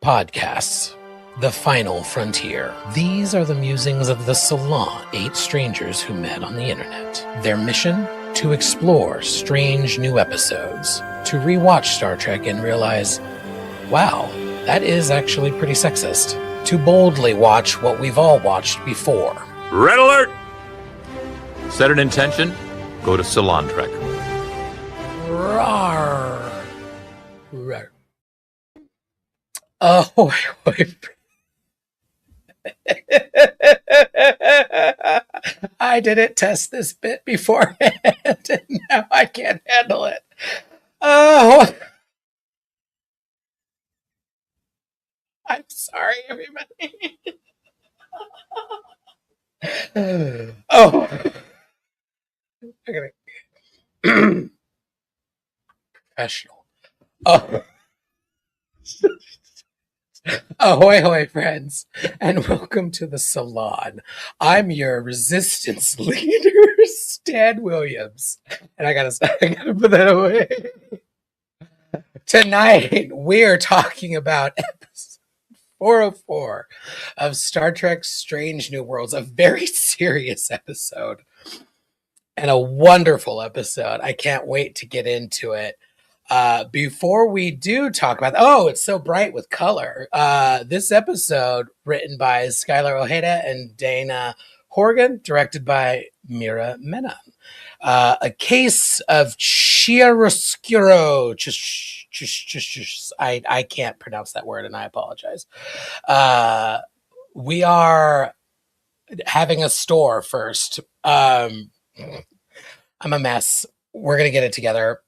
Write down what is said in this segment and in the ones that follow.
Podcasts, the final frontier. These are the musings of the Salon, 8 strangers who met on the internet. Their mission? To explore strange new episodes, to rewatch Star Trek and realize, wow, that is actually pretty sexist. To boldly watch what we've all watched before. Red alert! Set an intention, go to Salon Trek. Rawr. Rawr. Oh, I didn't test this bit beforehand, and now I can't handle it. Oh, I'm sorry, everybody. Oh, I gotta professional. Oh. Ahoy, hoy, friends, and welcome to the Salon. I'm your resistance leader, Stan Williams, and I gotta put that away. Tonight, we are talking about episode 404 of Star Trek Strange New Worlds, a very serious episode and a wonderful episode. I can't wait to get into it. Before we do talk about, it's so bright with color. This episode written by Skylar Ojeda and Dana Horgan, directed by Mira Menon. A Case of Chiaroscuro. I can't pronounce that word and I apologize. We are having a store first. I'm a mess. We're going to get it together.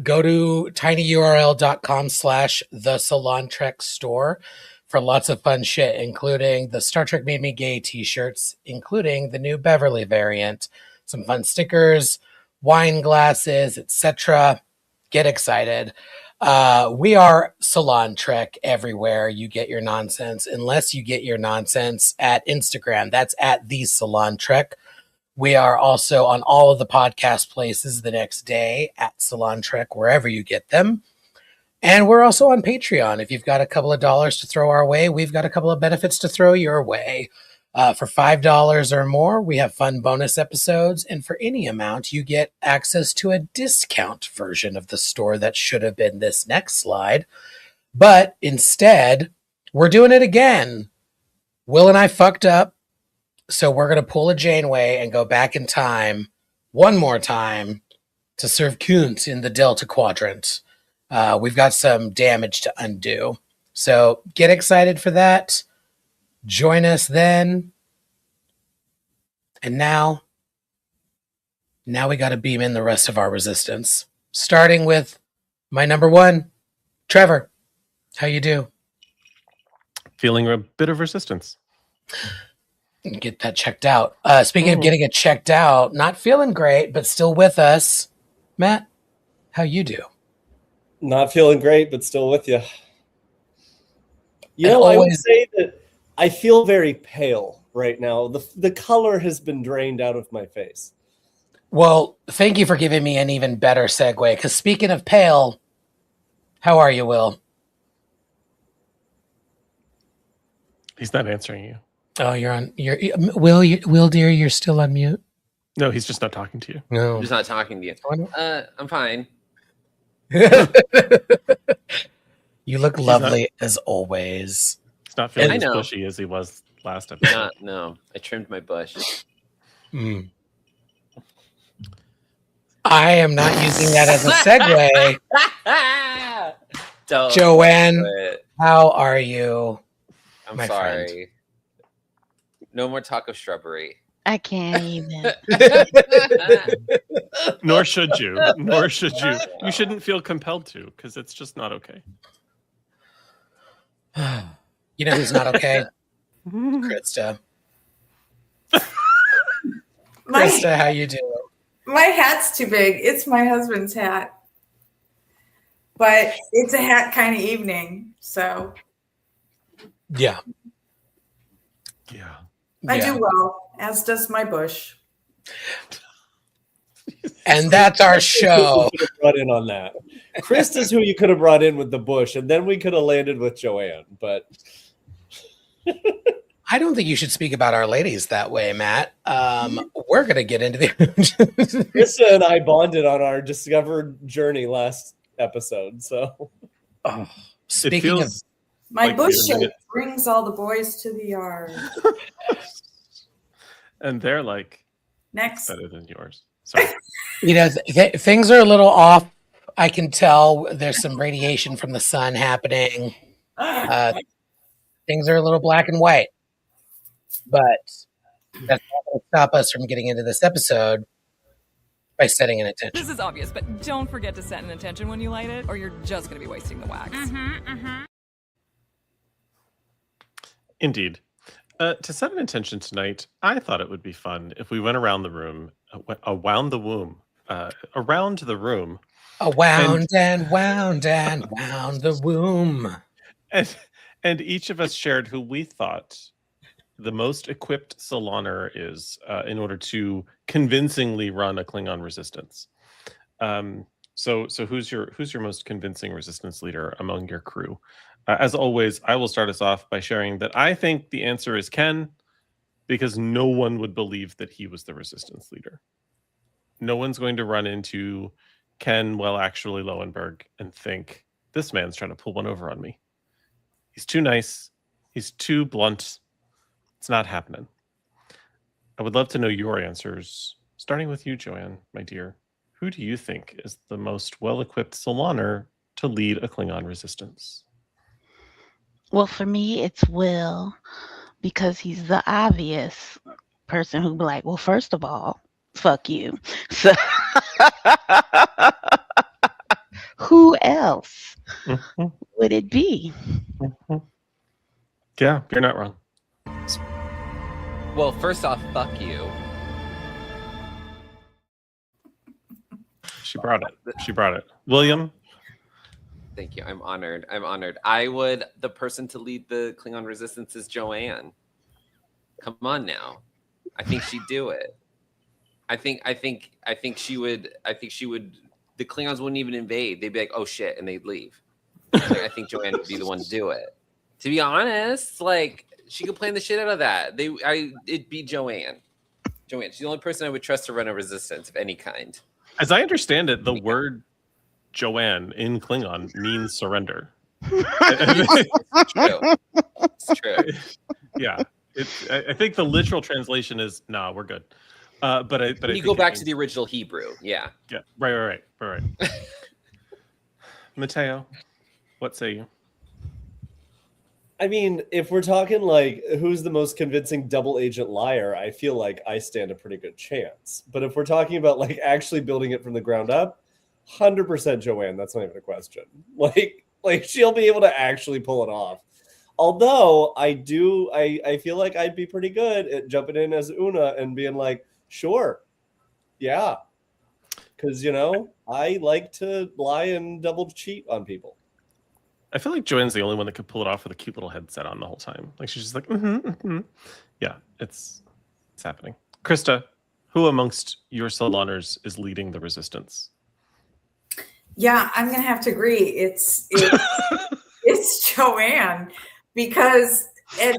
Go to tinyurl.com/thesalontrek store for lots of fun shit, including the Star Trek Made Me Gay t-shirts, including the new Beverly variant, some fun stickers, wine glasses, etc. Get excited. We are Salon Trek everywhere you get your nonsense, unless you get your nonsense at Instagram. That's at the Salon Trek. We are also on all of the podcast places the next day at Salon Trek, wherever you get them. And we're also on Patreon. If you've got a couple of dollars to throw our way, we've got a couple of benefits to throw your way. For $5 or more, we have fun bonus episodes. And for any amount, you get access to a discount version of the store that should have been this next slide. But instead, we're doing it again. Will and I fucked up. So we're going to pull a Janeway and go back in time one more time to serve Kunt in the Delta Quadrant. We've got some damage to undo. So get excited for that. Join us then. And now we got to beam in the rest of our resistance. Starting with my number one, Trevor. How you do? Feeling a bit of resistance. Get that checked out. Speaking of getting it checked out, not feeling great, but still with us. Matt, how you do? Not feeling great, but still with you. I would say that I feel very pale right now. The color has been drained out of my face. Well, thank you for giving me an even better segue, because speaking of pale, how are you, Will? He's not answering you. Oh, Will, dear, you're still on mute. No, he's just not talking to you. No, I'm just not talking to you. I'm fine. You look lovely as always. He's not feeling as bushy as he was last episode. No, I trimmed my bush. I am not using that as a segue. Joanne, how are you? I'm sorry. Friend? No more talk of shrubbery. I can't even. Nor should you. You shouldn't feel compelled to, because it's just not okay. You know who's not okay? Krista. Krista, how you doing? My hat's too big. It's my husband's hat. But it's a hat kind of evening, so. Yeah. I do well, as does my bush. And that's our show. Could have brought in on that. Krista's who you could have brought in with the bush, and then we could have landed with Joanne. But I don't think you should speak about our ladies that way, Matt. We're going to get into the... Krista and I bonded on our discovered journey last episode. So, speaking of... My like bush doing shake it. brings all the boys to the yard. And they're like Next. better than yours. Sorry. Things are a little off. I can tell there's some radiation from the sun happening. Things are a little black and white. But that's not going to stop us from getting into this episode by setting an intention. This is obvious, but don't forget to set an intention when you light it, or you're just going to be wasting the wax. Indeed. To set an intention tonight, I thought it would be fun if we went around the room, around the room, Wound and wound and wound the womb. and each of us shared who we thought the most equipped Saloner is in order to convincingly run a Klingon resistance. So who's your most convincing resistance leader among your crew? As always, I will start us off by sharing that I think the answer is Ken, because no one would believe that he was the resistance leader. No one's going to run into Ken, well, actually Lowenberg, and think, this man's trying to pull one over on me. He's too nice. He's too blunt. It's not happening. I would love to know your answers, starting with you, Joanne, my dear. Who do you think is the most well-equipped Saloner to lead a Klingon resistance? Well, for me, it's Will, because he's the obvious person who'd be like, well, first of all, fuck you. So who else would it be? Yeah, you're not wrong. Well, first off, fuck you. She brought it. William? Thank you. I'm honored. The person to lead the Klingon resistance is Joanne. Come on now. I think she'd do it. I think she would. The Klingons wouldn't even invade. They'd be like, "Oh shit," and they'd leave. I think Joanne would be the one to do it. To be honest, like she could plan the shit out of that. It'd be Joanne. Joanne. She's the only person I would trust to run a resistance of any kind. As I understand it, the word Joanne in Klingon means surrender. It's true. It's true. Yeah. I think the literal translation is, nah, we're good. But you go back to the original Hebrew. Yeah. Yeah. Right. Mateo, what say you? I mean, if we're talking like who's the most convincing double agent liar, I feel like I stand a pretty good chance. But if we're talking about like actually building it from the ground up, 100% Joanne. That's not even a question. Like she'll be able to actually pull it off. Although I feel like I'd be pretty good at jumping in as Una and being like, sure, yeah, because I like to lie and double cheat on people. I feel like Joanne's the only one that could pull it off with a cute little headset on the whole time. Like she's just like, yeah, it's happening. Krista, who amongst your Saloners is leading the resistance? Yeah, I'm gonna have to agree. It's Joanne, because and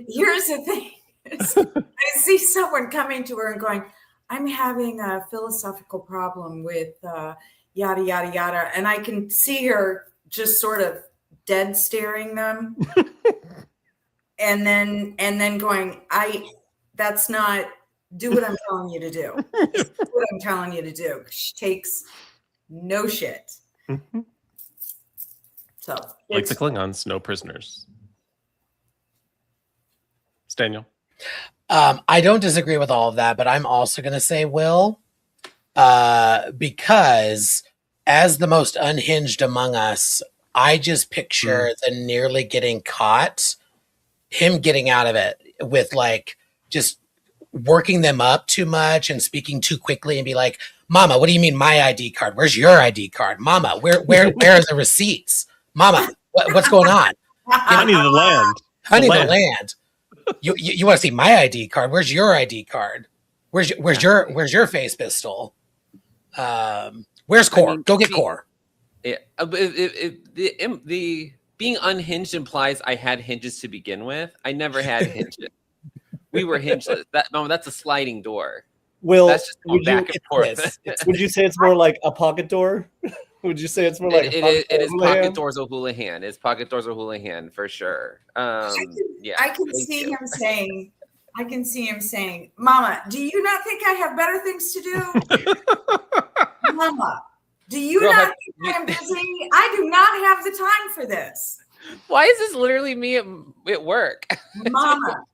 here's the thing: I see someone coming to her and going, "I'm having a philosophical problem with yada yada yada," and I can see her just sort of dead staring them, and then going, "That's not. Do what I'm telling you to do. Do what I'm telling you to do." She takes no shit. So like the Klingons, no prisoners. Daniel. I don't disagree with all of that, but I'm also going to say Will, because as the most unhinged among us, I just picture the nearly getting caught, him getting out of it with like just working them up too much and speaking too quickly and be like, "Mama, what do you mean my ID card? Where's your ID card? Mama, where are the receipts? Mama, what's going on? Honey, the land. Honey, the land. You want to see my ID card? Where's your ID card? Where's your face pistol? Where's Core? mean, Go get Core. Yeah, the being unhinged implies I had hinges to begin with. I never had hinges. We were hingeless. That's a sliding door. Will, That's just going would back you, and forth. would you say it's more like a pocket door? Would you say it's more like it is pocket Houlihan? doors O'Houlihan. It's pocket doors O'Houlihan for sure. Yeah, I can see him saying, Mama, do you not think I have better things to do? Mama, do you Girl, not think I'm busy? I do not have the time for this. Why is this literally me at work? Mama,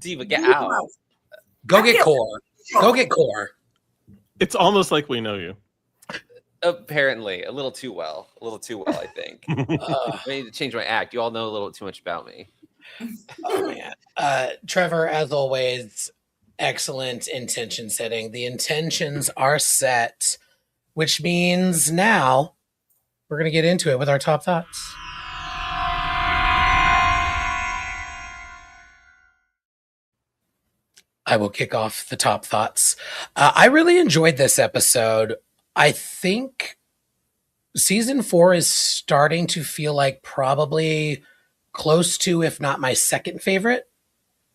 Diva, get out. Go get Core. Go get Core. It's almost like we know you. Apparently, a little too well, I think. I need to change my act. You all know a little too much about me. Oh man. Trevor, as always, excellent intention setting. The intentions are set, which means now we're going to get into it with our top thoughts. I will kick off the top thoughts. I really enjoyed this episode. I think season 4 is starting to feel like probably close to, if not my second favorite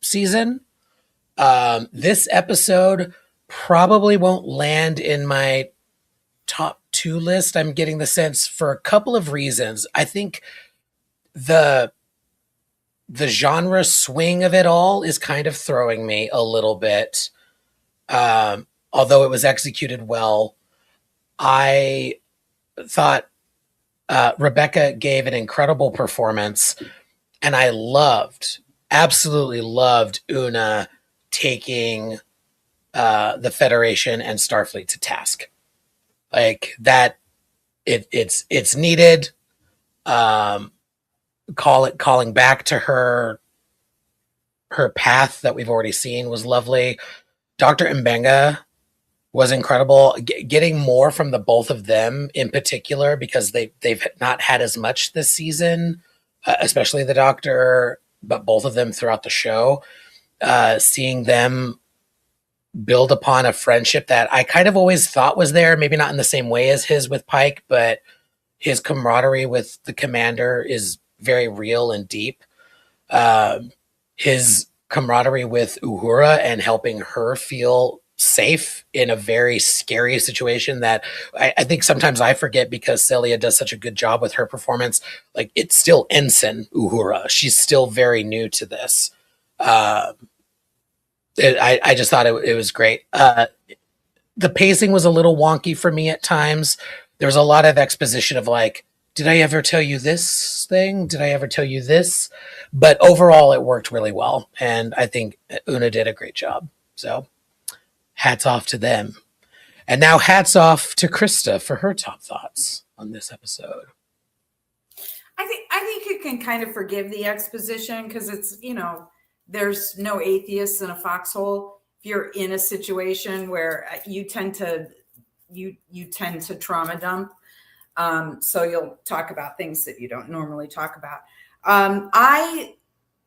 season. This episode probably won't land in my top 2 list. I'm getting the sense for a couple of reasons. I think the genre swing of it all is kind of throwing me a little bit. Although it was executed well, I thought Rebecca gave an incredible performance, and I absolutely loved Una taking the Federation and Starfleet to task. Like that, it's needed. Calling back to her path that we've already seen was lovely. Dr. Mbenga was incredible. Getting more from the both of them in particular, because they've not had as much this season, especially the Doctor, but both of them throughout the show. Seeing them build upon a friendship that I kind of always thought was there, maybe not in the same way as his with Pike, but his camaraderie with the Commander is very real and deep. His camaraderie with Uhura and helping her feel safe in a very scary situation that I think sometimes I forget because Celia does such a good job with her performance. Like, it's still Ensign Uhura. She's still very new to this. I just thought it was great. The pacing was a little wonky for me at times. There was a lot of exposition of like, did I ever tell you this thing? Did I ever tell you this? But overall, it worked really well. And I think Una did a great job. So hats off to them. And now hats off to Krista for her top thoughts on this episode. I think you can kind of forgive the exposition because it's, there's no atheists in a foxhole. If you're in a situation where you tend to trauma dump, so you'll talk about things that you don't normally talk about.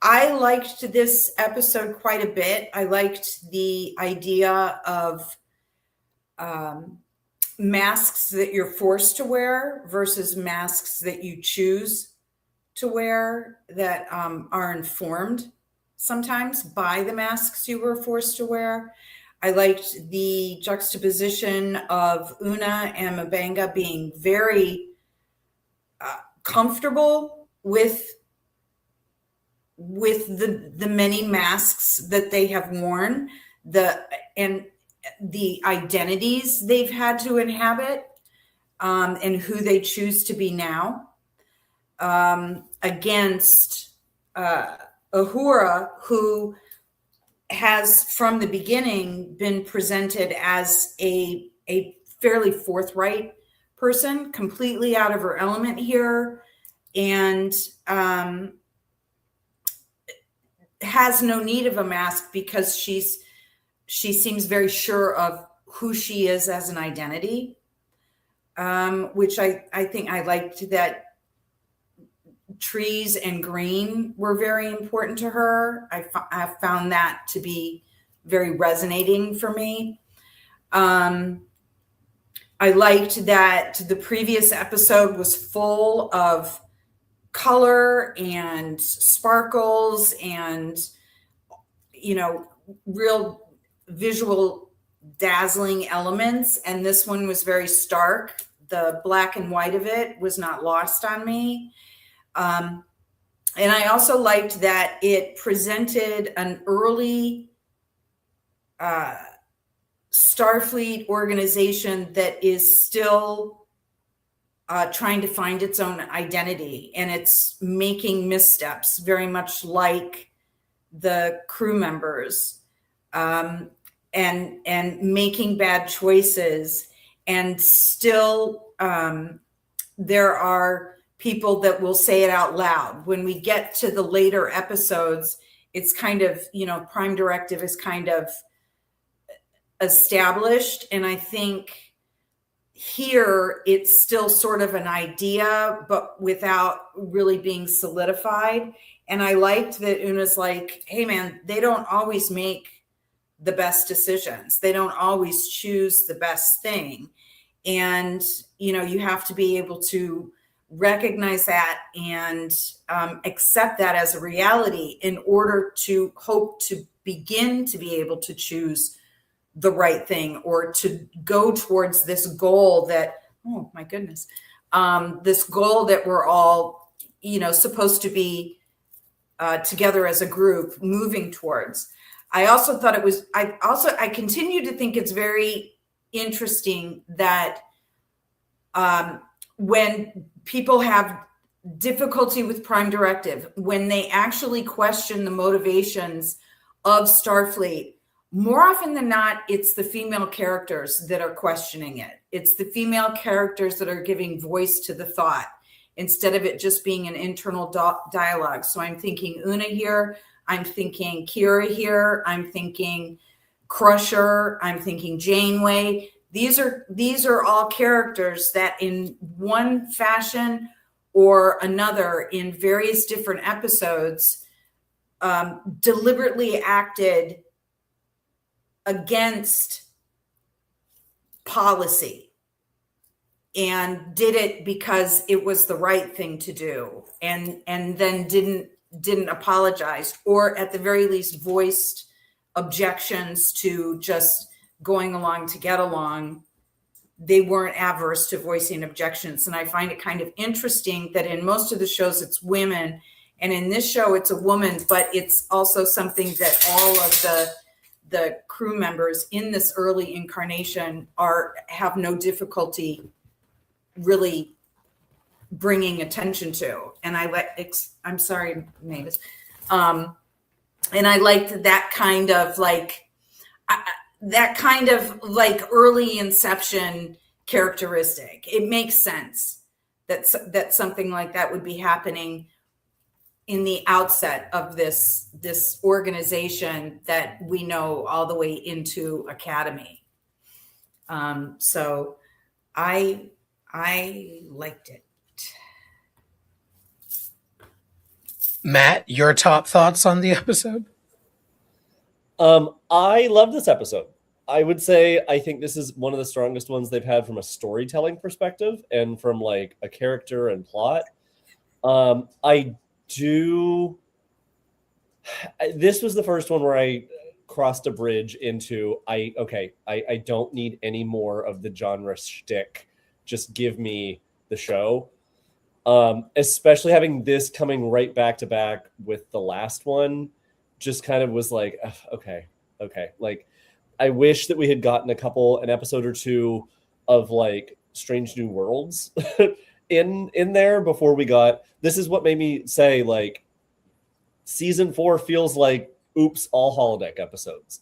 I liked this episode quite a bit. I liked the idea of masks that you're forced to wear versus masks that you choose to wear that are informed sometimes by the masks you were forced to wear. I liked the juxtaposition of Una and Mbenga being very comfortable with the many masks that they have worn, and the identities they've had to inhabit, and who they choose to be now, against Uhura, who has from the beginning been presented as a fairly forthright person, completely out of her element here, and has no need of a mask because she seems very sure of who she is as an identity, which I think I liked that. Trees and green were very important to her. I found that to be very resonating for me. I liked that the previous episode was full of color and sparkles and, real visual dazzling elements. And this one was very stark. The black and white of it was not lost on me. And I also liked that it presented an early Starfleet organization that is still trying to find its own identity, and it's making missteps, very much like the crew members, and making bad choices. And still, there are people that will say it out loud. When we get to the later episodes, it's kind of, Prime Directive is kind of established. And I think here it's still sort of an idea, but without really being solidified. And I liked that Una's like, hey man, they don't always make the best decisions. They don't always choose the best thing. And, you have to be able to recognize that and accept that as a reality in order to hope to begin to be able to choose the right thing, or to go towards this goal that, oh my goodness, this goal that we're all, supposed to be together as a group moving towards. I also thought I continue to think it's very interesting that when people have difficulty with Prime Directive, when they actually question the motivations of Starfleet, more often than not, it's the female characters that are questioning it. It's the female characters that are giving voice to the thought instead of it just being an internal dialogue. So I'm thinking Una here. I'm thinking Kira here. I'm thinking Crusher. I'm thinking Janeway. These are all characters that in one fashion or another in various different episodes deliberately acted against policy and did it because it was the right thing to do, and then didn't apologize, or at the very least voiced objections to just going along to get along. They weren't averse to voicing objections. And I find it kind of interesting that in most of the shows it's women, and in this show it's a woman, but it's also something that all of the crew members in this early incarnation have no difficulty really bringing attention to. And I'm sorry, Mavis. And I liked that kind of early Inception characteristic. It makes sense that something like that would be happening in the outset of this organization that we know all the way into Academy. So I liked it. Matt, your top thoughts on the episode? I love this episode. I would say I think this is one of the strongest ones they've had from a storytelling perspective and from like a character and plot. This was the first one where I crossed a bridge into I don't need any more of the genre shtick. Just give me the show. Especially having this coming right back to back with the last one, just kind of was like, okay. Like, I wish that we had gotten an episode or two of like Strange New Worlds in there before we got. This is what made me say like, season 4 feels like oops, all holodeck episodes,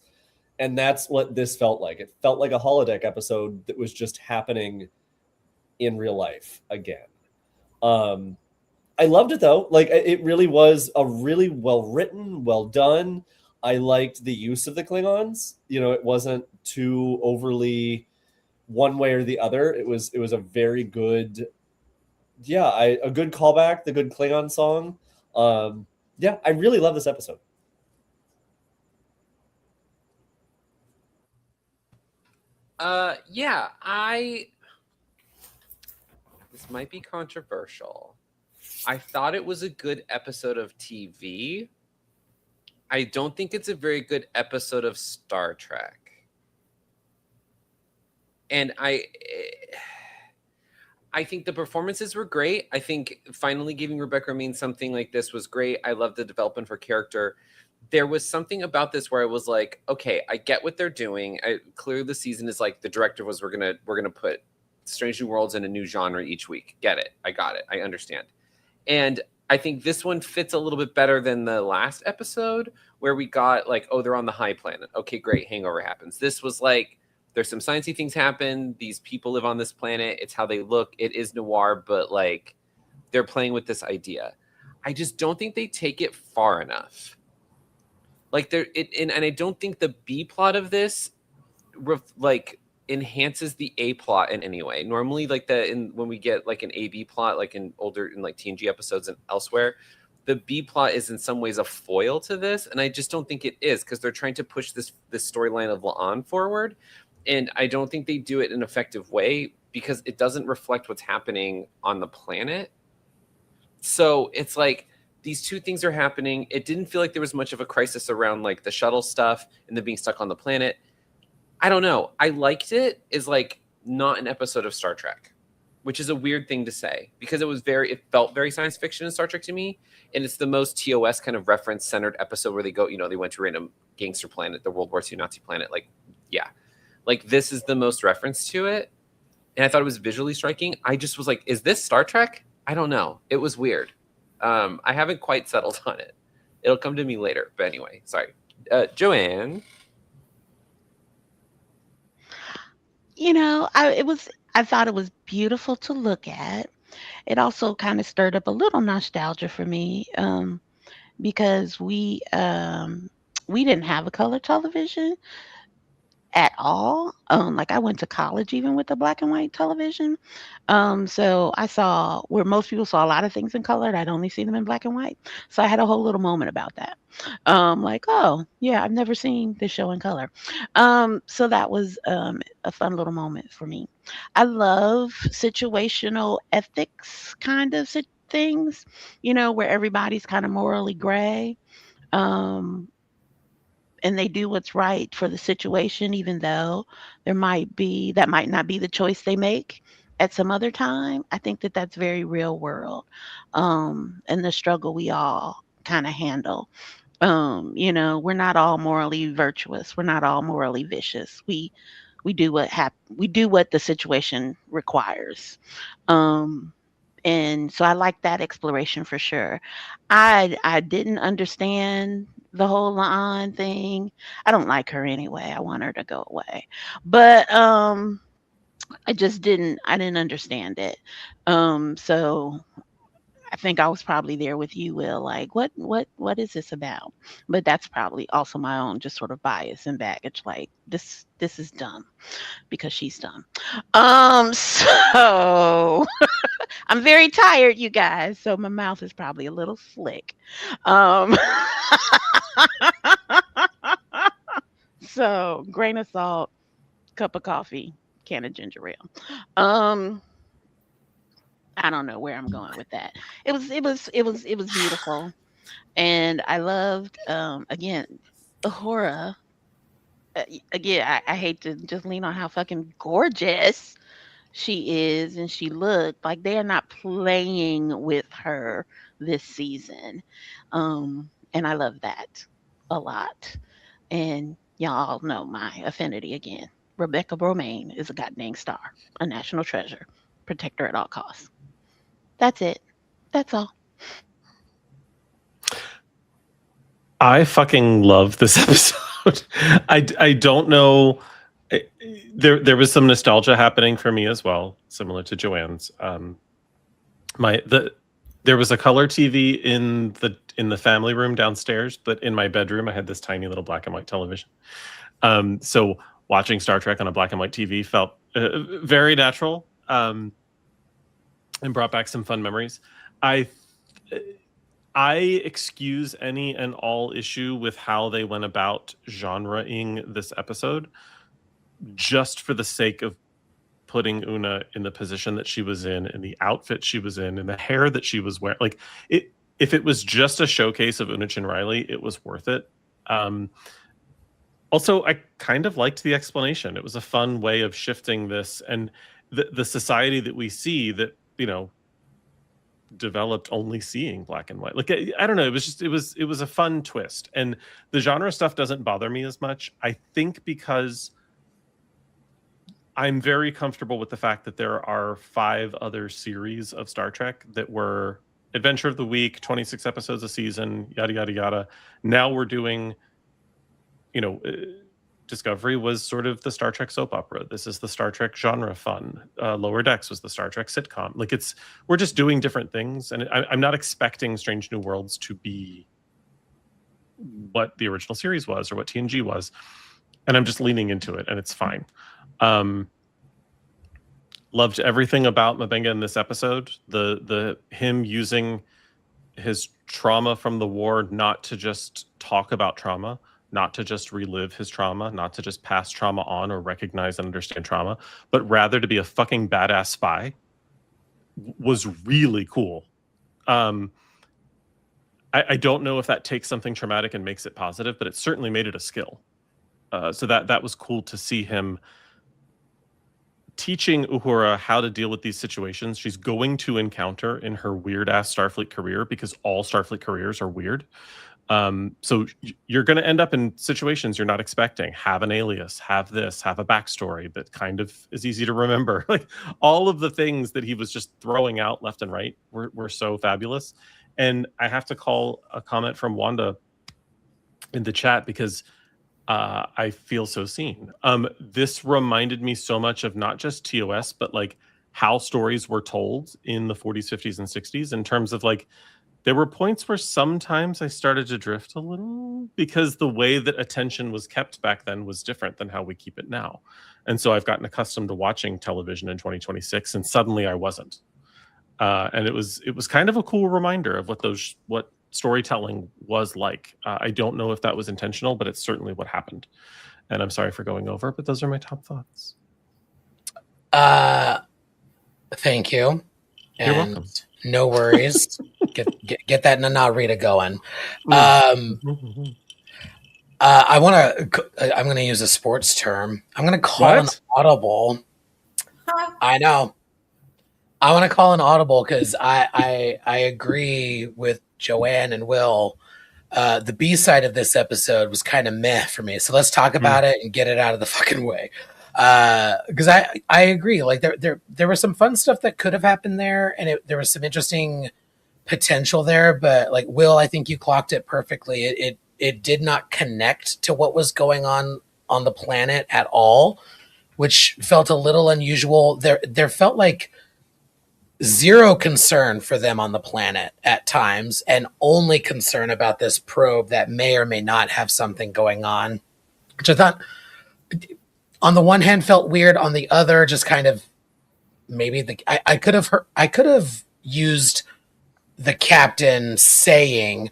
and that's what this felt like. It felt like a holodeck episode that was just happening in real life again. I loved it though. Like, it really was a really well written, well done. I liked the use of the Klingons. It wasn't too overly one way or the other. It was a very good, a good callback, the good Klingon song. I really love this episode. This might be controversial. I thought it was a good episode of TV. I don't think it's a very good episode of Star Trek. And I think the performances were great. I think finally giving Rebecca Romijn something like this was great. I love the development of her character. There was something about this where I was like, okay, I get what they're doing. Clearly the season is like the director was we're gonna put Strange New Worlds in a new genre each week. Get it. I got it. I understand. And I think this one fits a little bit better than the last episode where we got like, oh, they're on the high planet. Okay, great. Hangover happens. This was like, there's some sciencey things happen. These people live on this planet. It's how they look. It is noir, but like they're playing with this idea. I just don't think they take it far enough. Like and I don't think the B plot of this enhances the A plot in any way. Normally, like when we get like an A-B plot, like in like TNG episodes and elsewhere, the B plot is in some ways a foil to this, and I just don't think it is because they're trying to push this storyline of La'an forward, and I don't think they do it in an effective way because it doesn't reflect what's happening on the planet. So it's like these two things are happening. It didn't feel like there was much of a crisis around like the shuttle stuff and then being stuck on the planet. I don't know. I liked it as like not an episode of Star Trek, which is a weird thing to say because it felt very science fiction in Star Trek to me. And it's the most TOS kind of reference centered episode where they go, they went to a random gangster planet, the World War II Nazi planet. Like, yeah, like this is the most reference to it. And I thought it was visually striking. I just was like, is this Star Trek? I don't know. It was weird. I haven't quite settled on it. It'll come to me later. But anyway, sorry. Joanne. I thought it was beautiful to look at. It also kind of stirred up a little nostalgia for me because we didn't have a color television at all. Like I went to college even with the black and white television. So I saw where most people saw a lot of things in color. I'd only see them in black and white. So I had a whole little moment about that. Like, oh yeah, I've never seen this show in color. So that was a fun little moment for me. I love situational ethics kind of things, where everybody's kind of morally gray. And they do what's right for the situation, even though that might not be the choice they make at some other time. I think that that's very real world, and the struggle we all kind of handle. We're not all morally virtuous. We're not all morally vicious. We do what the situation requires. And so I like that exploration for sure. I didn't understand the whole La'an thing. I don't like her anyway. I want her to go away. But I didn't understand it. So I think I was probably there with you, Will, like what is this about? But that's probably also my own just sort of bias and baggage, like this is dumb because she's dumb. So I'm very tired, you guys, so my mouth is probably a little slick. So grain of salt, cup of coffee, can of ginger ale. I don't know where I'm going with that. It was beautiful, and I loved again Uhura. Again, I hate to just lean on how fucking gorgeous she is and she looked. Like they are not playing with her this season, and I love that a lot. And y'all know my affinity again. Rebecca Romijn is a goddamn star, a national treasure. Protect her at all costs. That's it. That's all. I fucking love this episode. I don't know. There was some nostalgia happening for me as well, similar to Joanne's. There was a color TV in the family room downstairs, but in my bedroom I had this tiny little black and white television. So watching Star Trek on a black and white TV felt very natural, and brought back some fun memories. I excuse any and all issue with how they went about genreing this episode, just for the sake of putting Una in the position that she was in the outfit she was in, and the hair that she was wearing. Like, if it was just a showcase of Una Chin Riley, it was worth it. Also, I kind of liked the explanation. It was a fun way of shifting this and the society that we see that, you know, developed only seeing black and white. Like, I don't know, it was a fun twist. And the genre stuff doesn't bother me as much, I think, because I'm very comfortable with the fact that there are 5 other series of Star Trek that were Adventure of the Week, 26 episodes a season, yada yada yada. Now we're doing, you know, Discovery was sort of the Star Trek soap opera. This is the Star Trek genre fun. Lower Decks was the Star Trek sitcom. Like, we're just doing different things, and I'm not expecting Strange New Worlds to be what the original series was or what TNG was, and I'm just leaning into it, and it's fine. Loved everything about Mabenga in this episode. The him using his trauma from the war not to just talk about trauma, not to just relive his trauma, not to just pass trauma on or recognize and understand trauma, but rather to be a fucking badass spy, was really cool. I don't know if that takes something traumatic and makes it positive, but it certainly made it a skill. So that was cool to see him teaching Uhura how to deal with these situations she's going to encounter in her weird ass Starfleet career, because all Starfleet careers are weird. So you're going to end up in situations you're not expecting. Have an alias, have this, have a backstory that kind of is easy to remember. Like, all of the things that he was just throwing out left and right were so fabulous. And I have to call a comment from Wanda in the chat, because I feel so seen. This reminded me so much of not just TOS, but like how stories were told in the 40s, 50s, and 60s, in terms of like, there were points where sometimes I started to drift a little, because the way that attention was kept back then was different than how we keep it now. And so I've gotten accustomed to watching television in 2026, and suddenly I wasn't. And it was kind of a cool reminder of what storytelling was like. I don't know if that was intentional, but it's certainly what happened. And I'm sorry for going over, but those are my top thoughts. Thank you. You're welcome. No worries. get that Nanarita going. I want to. I'm going to use a sports term. I'm going to call an audible. I know. I want to call an audible because I agree with Joanne and Will. The B side of this episode was kind of meh for me. So let's talk about it and get it out of the fucking way. Because I agree. Like, there was some fun stuff that could have happened there, and there was some interesting potential there. But like, Will, I think you clocked it perfectly. It did not connect to what was going on the planet at all, which felt a little unusual. There felt like zero concern for them on the planet at times, and only concern about this probe that may or may not have something going on, which I thought, on the one hand, felt weird. On the other, just kind of maybe I could have used the captain saying,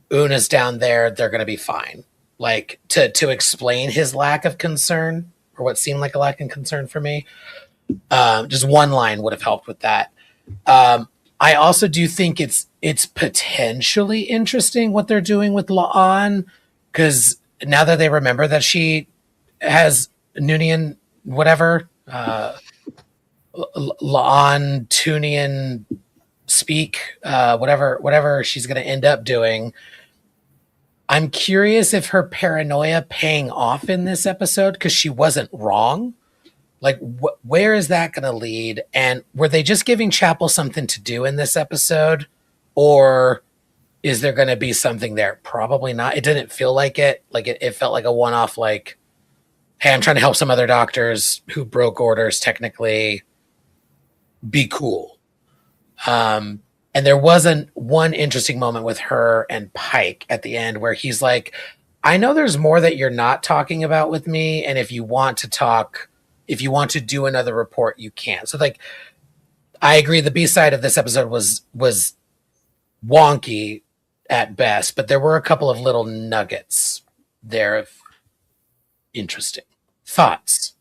"Una's down there; they're going to be fine," like to explain his lack of concern, or what seemed like a lack of concern for me. Just one line would have helped with that. I also do think it's potentially interesting what they're doing with La'an, because now that they remember that she has Noonian whatever, La'an Tunian speak, whatever she's going to end up doing. I'm curious if her paranoia paying off in this episode, because she wasn't wrong. Like, where is that going to lead? And were they just giving Chapel something to do in this episode? Or is there going to be something there? Probably not. It didn't feel like it. Like, it felt like a one-off, like, hey, I'm trying to help some other doctors who broke orders, technically. Be cool. And there wasn't one interesting moment with her and Pike at the end where he's like, I know there's more that you're not talking about with me, and if you want to talk... if you want to do another report, you can. So, like, I agree. The B side of this episode was wonky at best, but there were a couple of little nuggets there of interesting thoughts.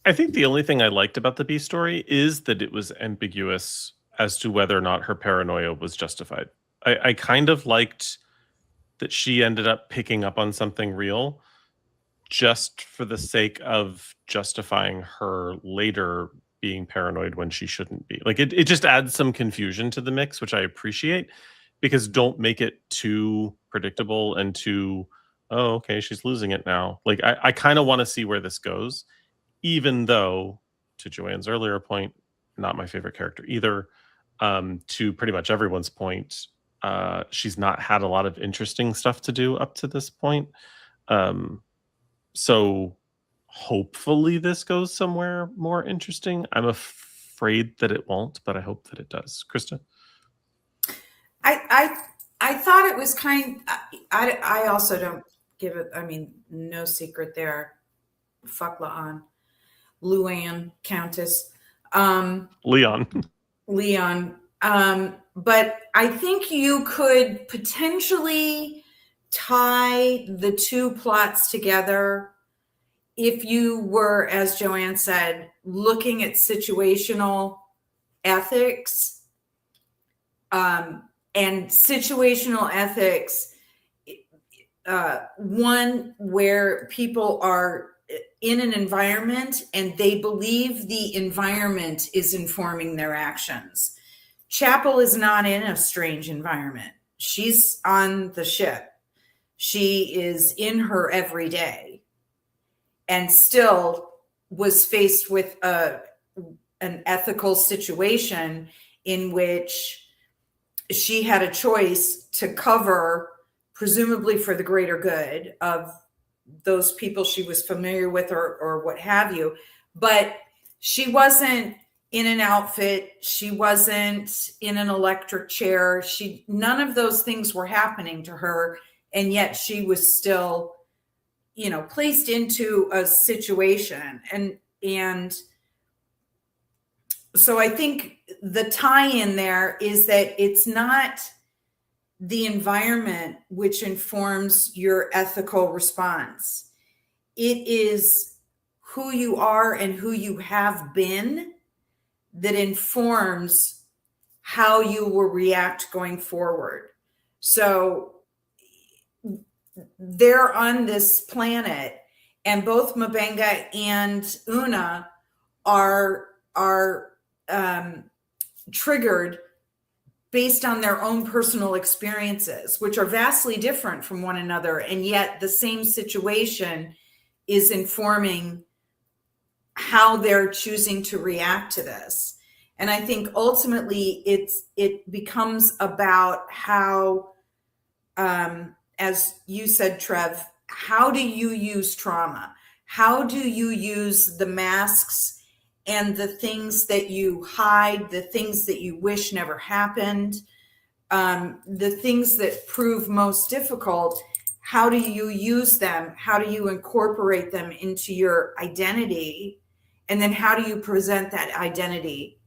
I think the only thing I liked about the B story is that it was ambiguous as to whether or not her paranoia was justified. I kind of liked that she ended up picking up on something real just for the sake of justifying her later being paranoid when she shouldn't be. Like, it just adds some confusion to the mix, which I appreciate, because don't make it too predictable and too, oh, okay, she's losing it now. Like, I kind of want to see where this goes, even though, to Joanne's earlier point, not my favorite character either. To pretty much everyone's point, she's not had a lot of interesting stuff to do up to this point. So hopefully this goes somewhere more interesting. I'm afraid that it won't, but I hope that it does. Krista? I thought it was I also don't give it, I mean, no secret there. Fuck Luann, Countess. Leon. But I think you could potentially tie the two plots together if you were, as Joanne said, looking at situational ethics. And situational ethics, one where people are in an environment and they believe the environment is informing their actions. Chapel is not in a strange environment. She's on the ship. She is in her everyday and still was faced with an ethical situation in which she had a choice to cover, presumably for the greater good of those people she was familiar with or what have you. But she wasn't in an outfit. She wasn't in an electric chair. None of those things were happening to her. And yet she was still, placed into a situation. And so I think the tie-in there is that it's not the environment which informs your ethical response. It is who you are and who you have been that informs how you will react going forward. So they're on this planet, and both Mabenga and Una are triggered based on their own personal experiences, which are vastly different from one another. And yet the same situation is informing how they're choosing to react to this. And I think ultimately it becomes about how, as you said, Trev, how do you use trauma? How do you use the masks and the things that you hide, the things that you wish never happened, the things that prove most difficult? How do you use them? How do you incorporate them into your identity? And then how do you present that identity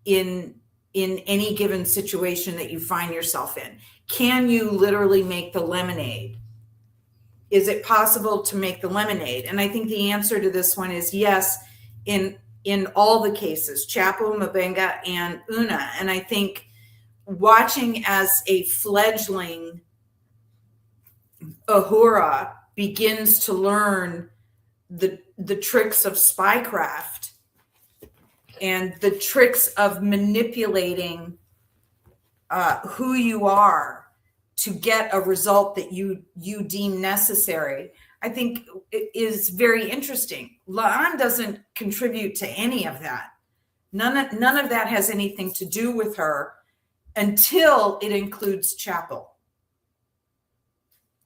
in any given situation that you find yourself in? Can you literally make the lemonade? Is it possible to make the lemonade? And I think the answer to this one is yes, in all the cases, Chapo, Mabenga, and Una. And I think watching as a fledgling Uhura begins to learn the tricks of spycraft and the tricks of manipulating who you are to get a result that you deem necessary, I think it is very interesting. Laan doesn't contribute to any of that. None of that has anything to do with her until it includes Chapel.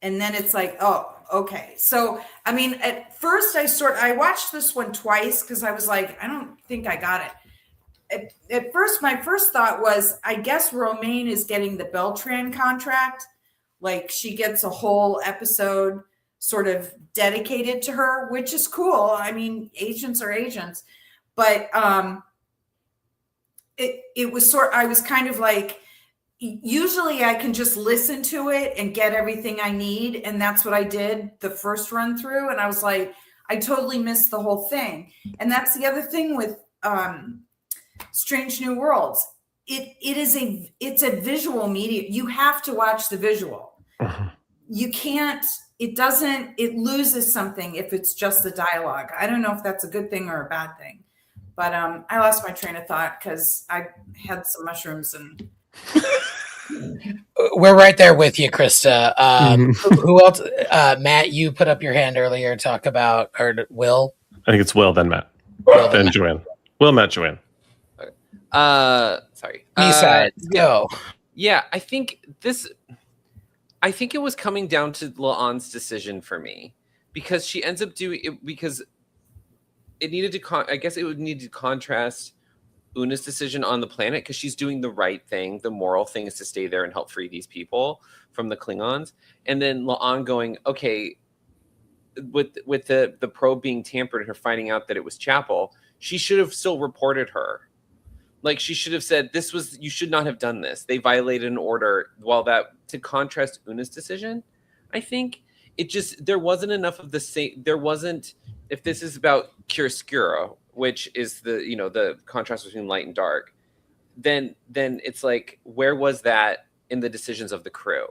And then it's like, oh, okay. So, I mean, at first I watched this one twice because I was like, I don't think I got it. At first, my first thought was, I guess Romaine is getting the Beltran contract. Like, she gets a whole episode sort of dedicated to her, which is cool. I mean, agents are agents. But it was I was kind of like, usually I can just listen to it and get everything I need. And that's what I did the first run through. And I was like, I totally missed the whole thing. And that's the other thing with Strange New Worlds. It's a visual media. You have to watch the visual. You can't, it loses something if it's just the dialogue. I don't know if that's a good thing or a bad thing, but I lost my train of thought because I had some mushrooms and. We're right there with you, Krista. Who else? Matt, you put up your hand earlier. Talk about, or Will? I think it's Will, then Matt, Will, then Joanne. Will, Matt, Joanne. Sorry. B-sides, go. Yeah, I think it was coming down to La'an's decision for me, because she ends up doing it because it needed to. I guess it would need to contrast Una's decision on the planet, because she's doing the right thing. The moral thing is to stay there and help free these people from the Klingons. And then La'an going, okay, with the probe being tampered and her finding out that it was Chapel, she should have still reported her. Like, she should have said, you should not have done this. They violated an order. While that, to contrast Una's decision, I think there wasn't enough of the same. There wasn't, if this is about chiaroscuro, which is the contrast between light and dark, then it's like, where was that in the decisions of the crew?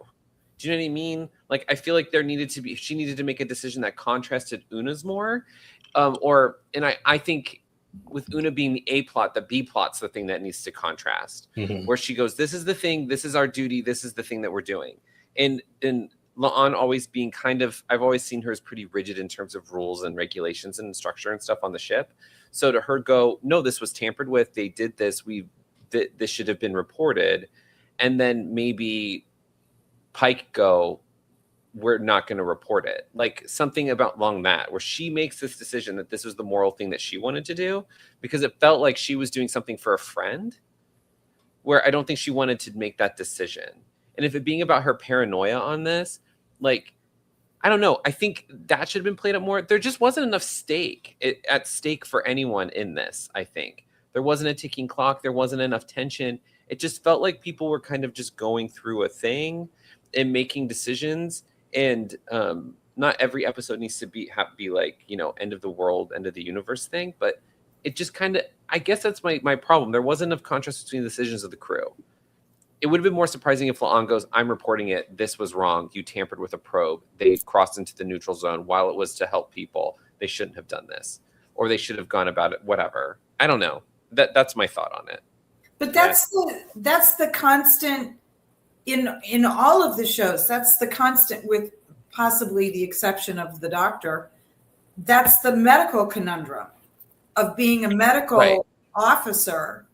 Do you know what I mean? Like, I feel like she needed to make a decision that contrasted Una's more, I think with Una being the A plot, the B plot's the thing that needs to contrast, where she goes, this is the thing, this is our duty, this is the thing that we're doing. And La'an always being I've always seen her as pretty rigid in terms of rules and regulations and structure and stuff on the ship. So to her go, no, this was tampered with, they did this, this should have been reported. And then maybe Pike go, we're not going to report it. Like, something along that, where she makes this decision that this was the moral thing that she wanted to do, because it felt like she was doing something for a friend, where I don't think she wanted to make that decision. And if it being about her paranoia on this, like, I don't know. I think that should have been played up more. There just wasn't enough at stake for anyone in this, I think. There wasn't a ticking clock. There wasn't enough tension. It just felt like people were kind of just going through a thing and making decisions. And not every episode needs to be like, end of the world, end of the universe thing. But it just kind of, I guess that's my problem. There wasn't enough contrast between the decisions of the crew. It would have been more surprising if La'an goes, I'm reporting it. This was wrong. You tampered with a probe. They crossed into the neutral zone while it was to help people. They shouldn't have done this. Or they should have gone about it, whatever. I don't know. That's my thought on it. But that's the constant in all of the shows. That's the constant, with possibly the exception of the Doctor. That's the medical conundrum of being a medical officer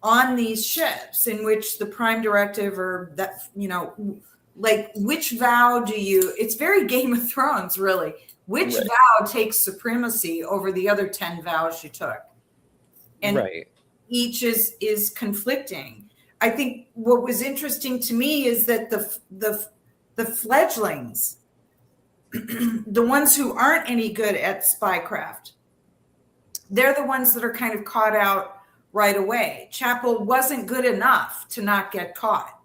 on these ships, in which the prime directive, or that, like, which vow do you, it's very Game of Thrones, really. Which vow takes supremacy over the other 10 vows she took? And each is conflicting. I think what was interesting to me is that the fledglings, the ones who aren't any good at spycraft, they're the ones that are kind of caught out right away. Chapel wasn't good enough to not get caught.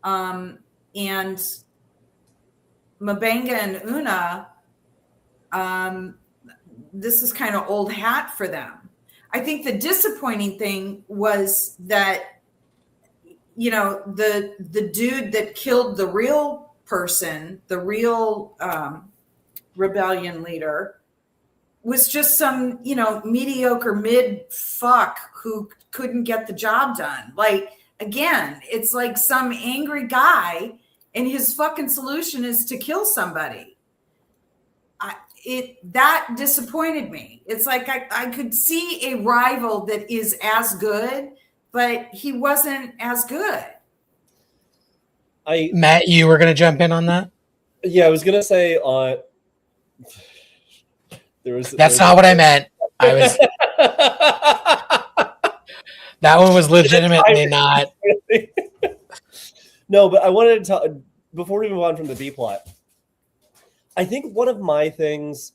And M'Benga and Una, this is kind of old hat for them. I think the disappointing thing was that, the dude that killed the real person, the real rebellion leader, was just some, mediocre mid fuck who couldn't get the job done. Like, again, it's like some angry guy and his fucking solution is to kill somebody. That disappointed me. It's like I could see a rival that is as good, but he wasn't as good. Matt, you were going to jump in on that? Yeah, I was going to say That's not what I meant. That one was legitimately not. No, but I wanted to talk, before we move on from the B plot, I think one of my things,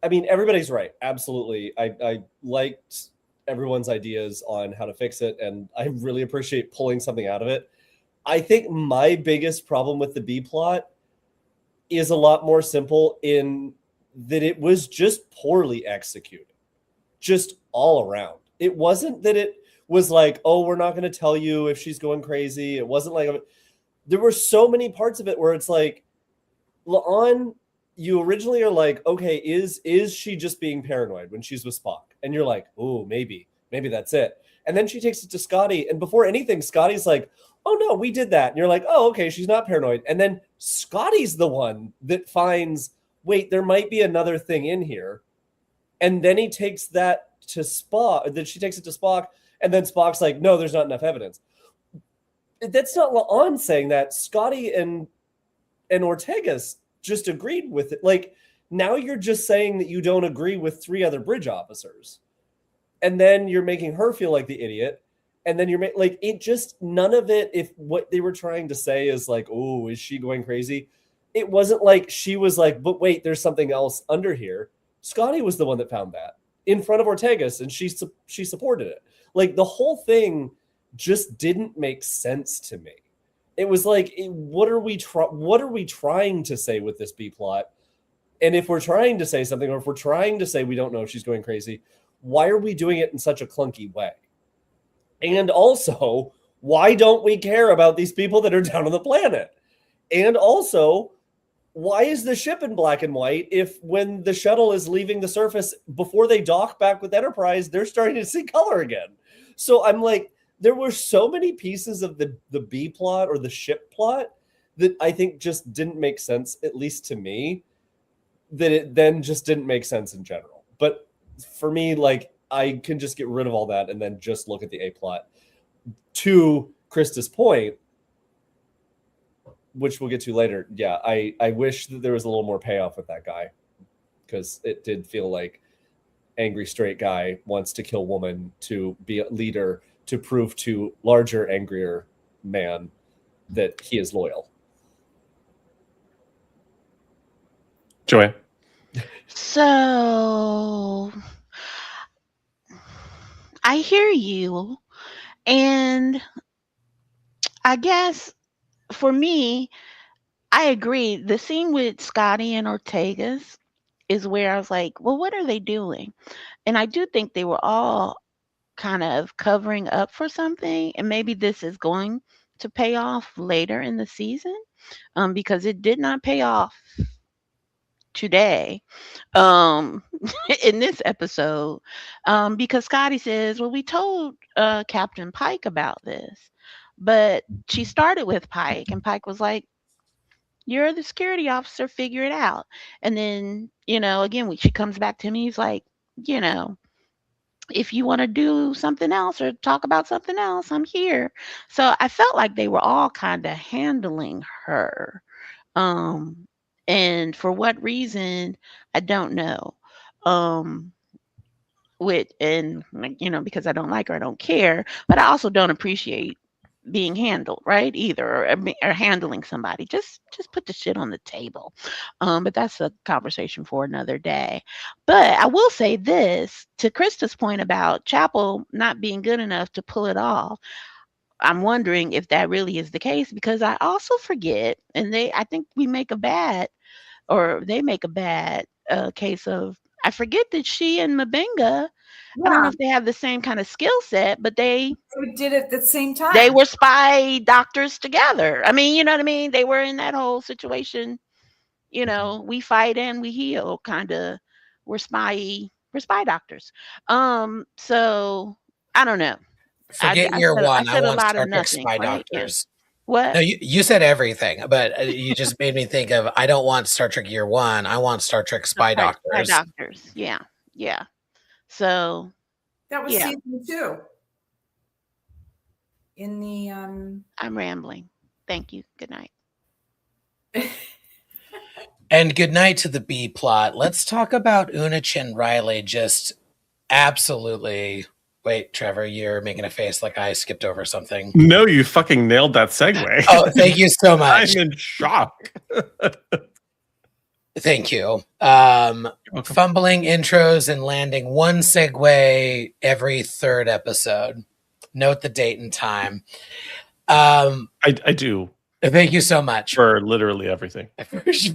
I mean, everybody's right. Absolutely. I liked everyone's ideas on how to fix it, and I really appreciate pulling something out of it. I think my biggest problem with the B plot is a lot more simple in that it was just poorly executed, just all around. It wasn't that it was like, oh, we're not going to tell you if she's going crazy. It wasn't like, there were so many parts of it where it's like, La'an, you originally are like, okay, is she just being paranoid when she's with Spock? And you're like, oh, maybe that's it. And then she takes it to Scotty, and before anything, Scotty's like, oh no, we did that. And you're like, oh, okay, she's not paranoid. And then Scotty's the one that finds, wait, there might be another thing in here. And then he takes that to Spock, then she takes it to Spock, and then Spock's like, no, there's not enough evidence. That's not La'an saying that. Scotty and Ortega's just agreed with it. Like, now you're just saying that you don't agree with 3 other bridge officers. And then you're making her feel like the idiot. And then you're like, it just, none of it, if what they were trying to say is like, oh, is she going crazy? It wasn't like she was like, but wait, there's something else under here. Scotty was the one that found that in front of Ortega's, and she supported it. Like, the whole thing just didn't make sense to me. It was like, what are we trying to say with this B plot? And if we're trying to say something, or if we're trying to say we don't know if she's going crazy, why are we doing it in such a clunky way? And also, why don't we care about these people that are down on the planet? And also, why is the ship in black and white if when the shuttle is leaving the surface, before they dock back with Enterprise, they're starting to see color again? So I'm like, there were so many pieces of the B plot or the ship plot that I think just didn't make sense, at least to me, that it then just didn't make sense in general. But for me, like, I can just get rid of all that and then just look at the A plot. To Krista's point, which we'll get to later, yeah, I wish that there was a little more payoff with that guy, because it did feel like angry straight guy wants to kill woman to be a leader, to prove to larger, angrier man that he is loyal. Joy. So I hear you, and I guess for me, I agree. The scene with Scotty and Ortega's is where I was like, well, what are they doing? And I do think they were all kind of covering up for something, and maybe this is going to pay off later in the season, because it did not pay off today, in this episode, because Scotty says, well, we told Captain Pike about this, but she started with Pike, and Pike was like, you're the security officer, figure it out. And then, again, when she comes back to me, he's like, if you want to do something else or talk about something else, I'm here. So I felt like they were all kind of handling her. And for what reason, I don't know. Because I don't like her, I don't care, but I also don't appreciate being handled, right? Either, or handling somebody. Just put the shit on the table. But that's a conversation for another day. But I will say this, to Krista's point about Chapel not being good enough to pull it off. I'm wondering if that really is the case, because I also forget, and I think they make a bad case of, I forget that she and Mabenga, I don't know if they have the same kind of skill set, but they did it at the same time. They were spy doctors together. I mean, you know what I mean? They were in that whole situation, we fight and we heal kind of. We're spy doctors. So I don't know. Forget year one. I want Star Trek nothing, spy right? doctors. Yeah. What? No, you said everything, but you just made me think of, I don't want Star Trek year one. I want Star Trek spy doctors. Spy doctors. Yeah. Yeah. So that was season 2. In the I'm rambling. Thank you. Good night. And good night to the B plot. Let's talk about Una Chin Riley. Just absolutely. Wait, Trevor, you're making a face like I skipped over something. No, you fucking nailed that segue. Oh, thank you so much. I'm in shock. Thank you. Fumbling intros and landing one segue every third episode. Note the date and time. I do. Thank you so much for literally everything.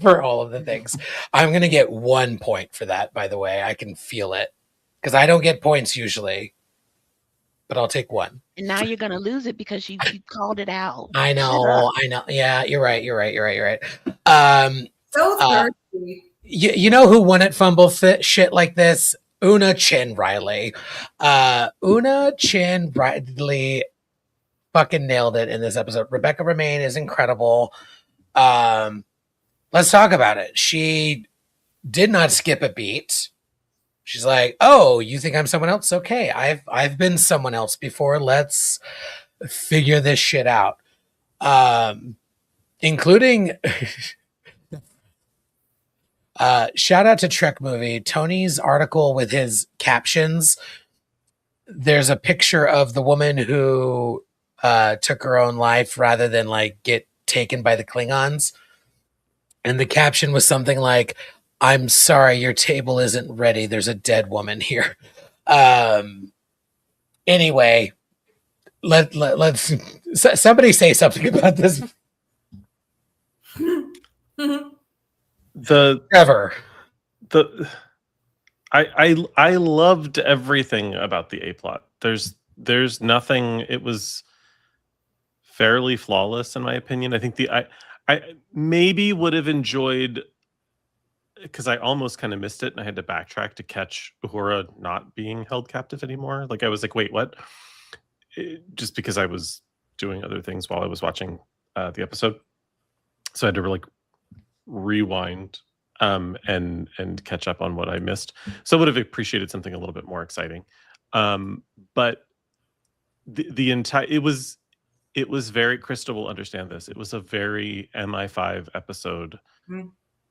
for all of the things. I'm going to get 1 point for that, by the way. I can feel it because I don't get points usually, but I'll take 1. And now you're gonna lose it because you called it out. I Shut know. up. I know. Yeah, you're right. Um, So uh, thirsty. you know who won at Fumble Fit shit like this? Una Chin Riley. Una Chin Riley fucking nailed it in this episode. Rebecca Romaine is incredible. Let's talk about it. She did not skip a beat. She's like, "Oh, you think I'm someone else? Okay, I've been someone else before. Let's figure this shit out." Including shout out to Trek Movie, Tony's article with his captions. There's a picture of the woman who took her own life rather than like get taken by the Klingons. And the caption was something like, "I'm sorry, your table isn't ready. There's a dead woman here." Anyway, let's somebody say something about this. Trevor. I loved everything about the A plot. There's nothing. It was fairly flawless in my opinion. I think I maybe would have enjoyed, because I almost kind of missed it and I had to backtrack to catch Uhura not being held captive anymore. Like I was like, wait, what? Just because I was doing other things while I was watching the episode, so I had to like rewind and catch up on what I missed. So I would have appreciated something a little bit more exciting. But the entire it was very, Krista will understand this. It was a very MI5 episode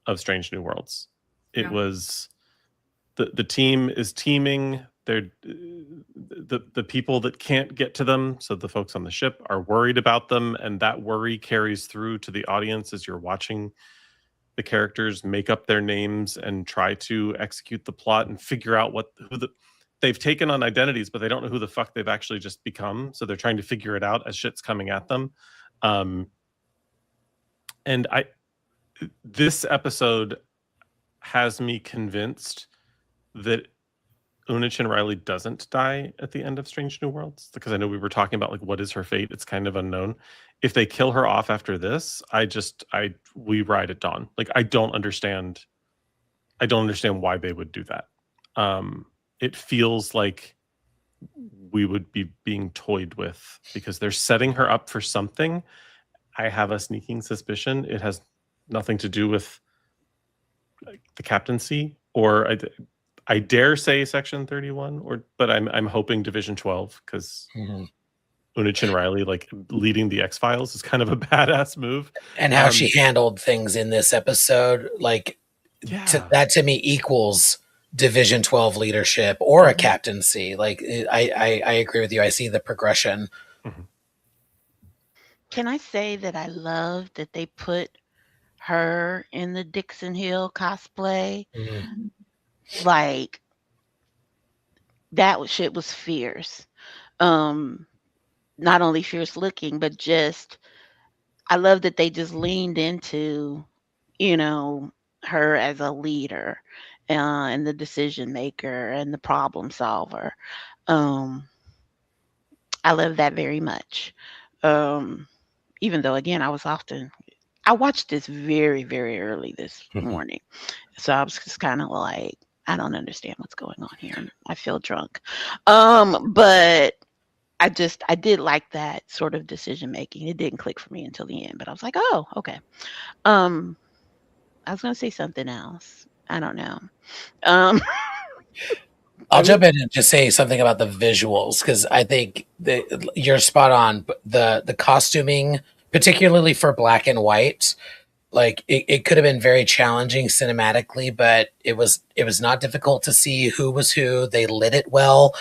of Strange New Worlds. It was the team is teaming. They're the people that can't get to them, so the folks on the ship are worried about them, and that worry carries through to the audience as you're watching the characters make up their names and try to execute the plot and figure out they've taken on identities, but they don't know who the fuck they've actually just become. So they're trying to figure it out as shit's coming at them. And this episode has me convinced that Una Chin Riley doesn't die at the end of Strange New Worlds, because I know we were talking about like what is her fate. It's kind of unknown. If they kill her off after this, we ride at dawn. Like I don't understand why they would do that. It feels like we would be being toyed with because they're setting her up for something. I have a sneaking suspicion it has nothing to do with the captaincy, or I dare say Section 31, but I'm hoping Division 12, because Una Chin Riley like leading the X-Files is kind of a badass move. And how she handled things in this episode, like that to me equals Division 12 leadership or a captaincy. Like I agree with you. I see the progression. Can I say that I love that they put her in the Dixon Hill cosplay? Like that shit was fierce. Not only fierce looking, but just I love that they just leaned into, her as a leader and the decision maker and the problem solver. I love that very much. Even though, again, I watched this very, very early this morning. So I was just kind of like, I don't understand what's going on here. I feel drunk. But I did like that sort of decision making. It didn't click for me until the end, but I was like, oh, okay. I was going to say something else. I don't know. I'll jump in and just say something about the visuals, because I think you're spot on. The costuming, particularly for black and white, like it could have been very challenging cinematically, but it was not difficult to see who was who. They lit it well.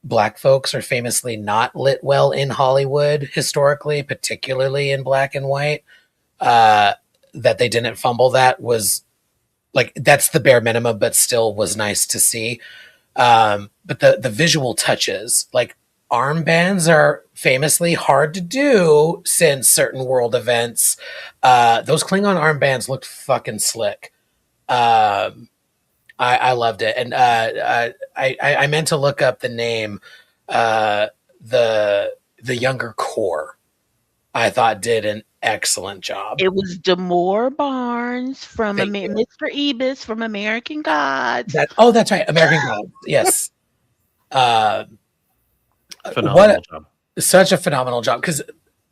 Black folks are famously not lit well in Hollywood historically, particularly in black and white. That they didn't fumble that was like, that's the bare minimum, but still was nice to see. But the visual touches, like armbands are famously hard to do since certain world events. Those Klingon armbands looked fucking slick. I loved it, and I meant to look up the name. The younger core, I thought, did an excellent job. It was Demore Barnes from Thank you. Mr. Ebis from American Gods. That's right, American Gods. Yes. Phenomenal job. Such a phenomenal job, because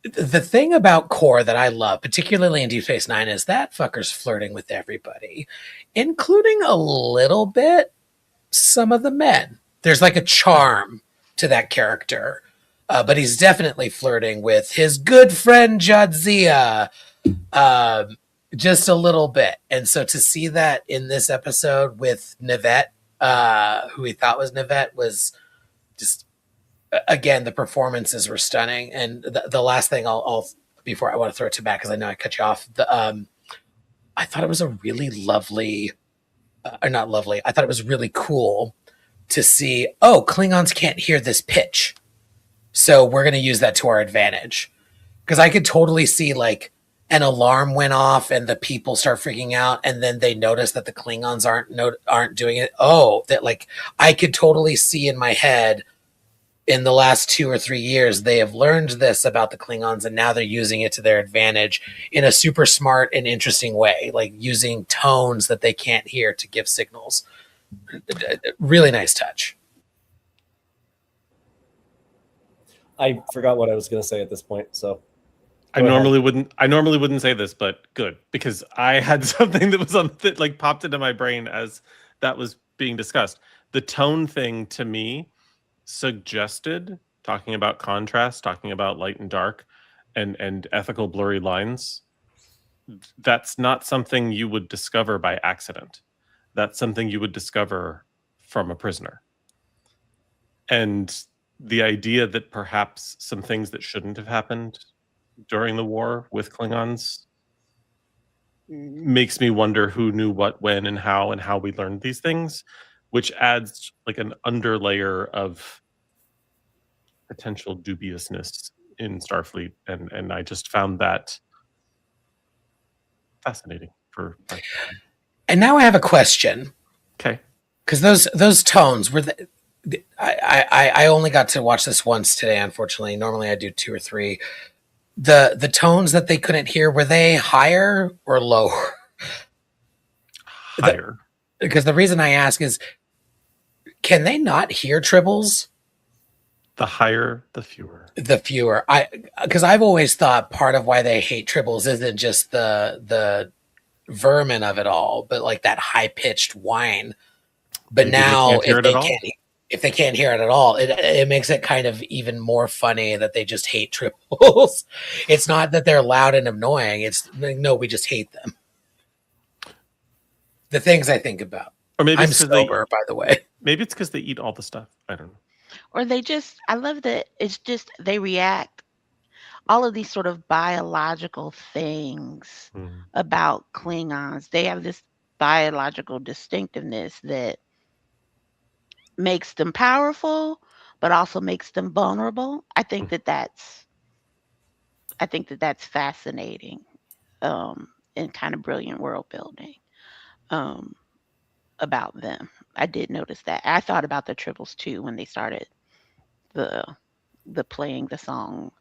the thing about Core that I love, particularly in Deep Space Nine, is that fucker's flirting with everybody, including a little bit some of the men. There's like a charm to that character, but he's definitely flirting with his good friend Jadzia, just a little bit. And so to see that in this episode with Nivette, who we thought was Nivette, was just, again, the performances were stunning. And the last thing I'll before I want to throw it to Matt, because I know I cut you off. I thought it was a really lovely, or not lovely. I thought it was really cool to see. Oh, Klingons can't hear this pitch, so we're going to use that to our advantage. Because I could totally see like an alarm went off and the people start freaking out, and then they notice that the Klingons aren't doing it. Oh, that like I could totally see in my head. In the last 2 or 3 years, they have learned this about the Klingons, and now they're using it to their advantage in a super smart and interesting way, like using tones that they can't hear to give signals. Really nice touch. I forgot what I was going to say at this point, so I normally wouldn't say this, but good, because I had something that was that like popped into my brain as that was being discussed. The tone thing to me suggested, talking about contrast, talking about light and dark, and ethical blurry lines, that's not something you would discover by accident. That's something you would discover from a prisoner. And the idea that perhaps some things that shouldn't have happened during the war with Klingons makes me wonder who knew what, when, and how we learned these things, which adds like an underlayer of potential dubiousness in Starfleet, and I just found that fascinating. And now I have a question. Okay, because those tones were. I only got to watch this once today, unfortunately. Normally I do 2 or 3. The tones that they couldn't hear, were they higher or lower? Higher. Because the reason I ask is, can they not hear tribbles? The higher, the fewer. The fewer. Because I've always thought part of why they hate tribbles isn't just the vermin of it all, but like that high pitched whine. But maybe now, if they can't hear it at all, it makes it kind of even more funny that they just hate tribbles. It's not that they're loud and annoying. It's no, we just hate them. The things I think about. Or maybe I'm sober, by the way. Maybe it's because they eat all the stuff. I don't know. Or they just, I love that it's just, they react. All of these sort of biological things about Klingons, they have this biological distinctiveness that makes them powerful, but also makes them vulnerable. I think that that's fascinating, and kind of brilliant world building about them. I did notice that. I thought about the tribbles too when they started the playing the song